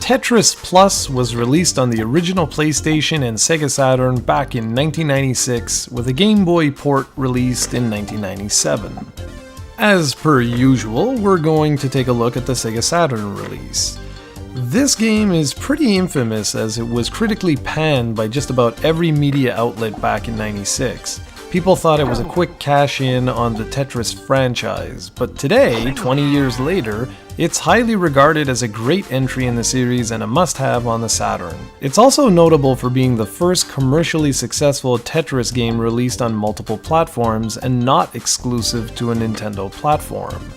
Tetris Plus was released on the original PlayStation and SEGA Saturn back in 1996, with a Game Boy port released in 1997. As per usual, we're going to take a look at the SEGA Saturn release. This game is pretty infamous as it was critically panned by just about every media outlet back in '96. People thought it was a quick cash-in on the Tetris franchise, but today, 20 years later, it's highly regarded as a great entry in the series and a must-have on the Saturn. It's also notable for being the first commercially successful Tetris game released on multiple platforms and not exclusive to a Nintendo platform.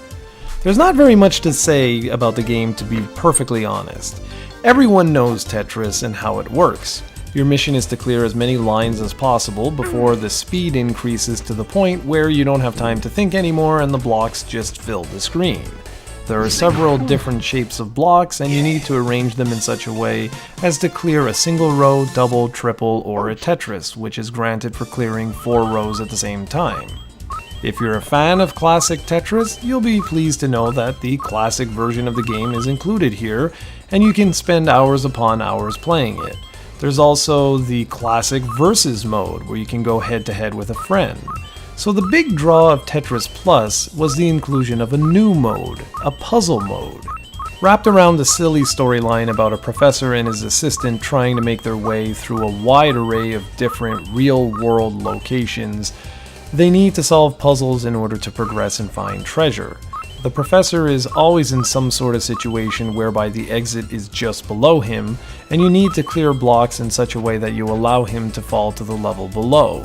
There's not very much to say about the game, to be perfectly honest. Everyone knows Tetris and how it works. Your mission is to clear as many lines as possible before the speed increases to the point where you don't have time to think anymore and the blocks just fill the screen. There are several different shapes of blocks and you need to arrange them in such a way as to clear a single row, double, triple, or a Tetris, which is granted for clearing 4 rows at the same time. If you're a fan of classic Tetris, you'll be pleased to know that the classic version of the game is included here, and you can spend hours upon hours playing it. There's also the classic versus mode, where you can go head-to-head with a friend. So the big draw of Tetris Plus was the inclusion of a new mode, a puzzle mode. Wrapped around the silly storyline about a professor and his assistant trying to make their way through a wide array of different real-world locations, they need to solve puzzles in order to progress and find treasure. The professor is always in some sort of situation whereby the exit is just below him, and you need to clear blocks in such a way that you allow him to fall to the level below.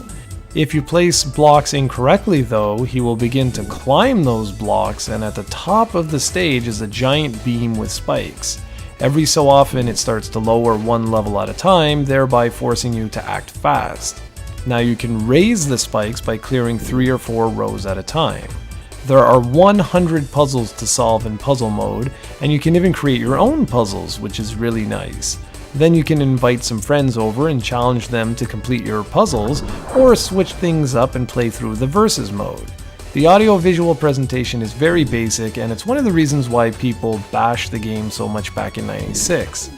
If you place blocks incorrectly though, he will begin to climb those blocks, and at the top of the stage is a giant beam with spikes. Every so often it starts to lower one level at a time, thereby forcing you to act fast. Now you can raise the spikes by clearing 3 or 4 rows at a time. There are 100 puzzles to solve in puzzle mode, and you can even create your own puzzles, which is really nice. Then you can invite some friends over and challenge them to complete your puzzles, or switch things up and play through the versus mode. The audio-visual presentation is very basic, and it's one of the reasons why people bashed the game so much back in '96.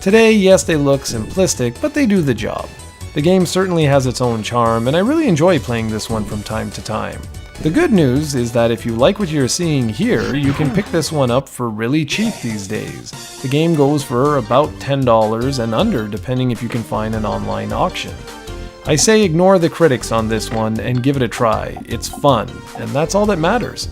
Today, yes, they look simplistic, but they do the job. The game certainly has its own charm, and I really enjoy playing this one from time to time. The good news is that if you like what you're seeing here, you can pick this one up for really cheap these days. The game goes for about $10 and under, depending if you can find an online auction. I say ignore the critics on this one and give it a try. It's fun, and that's all that matters.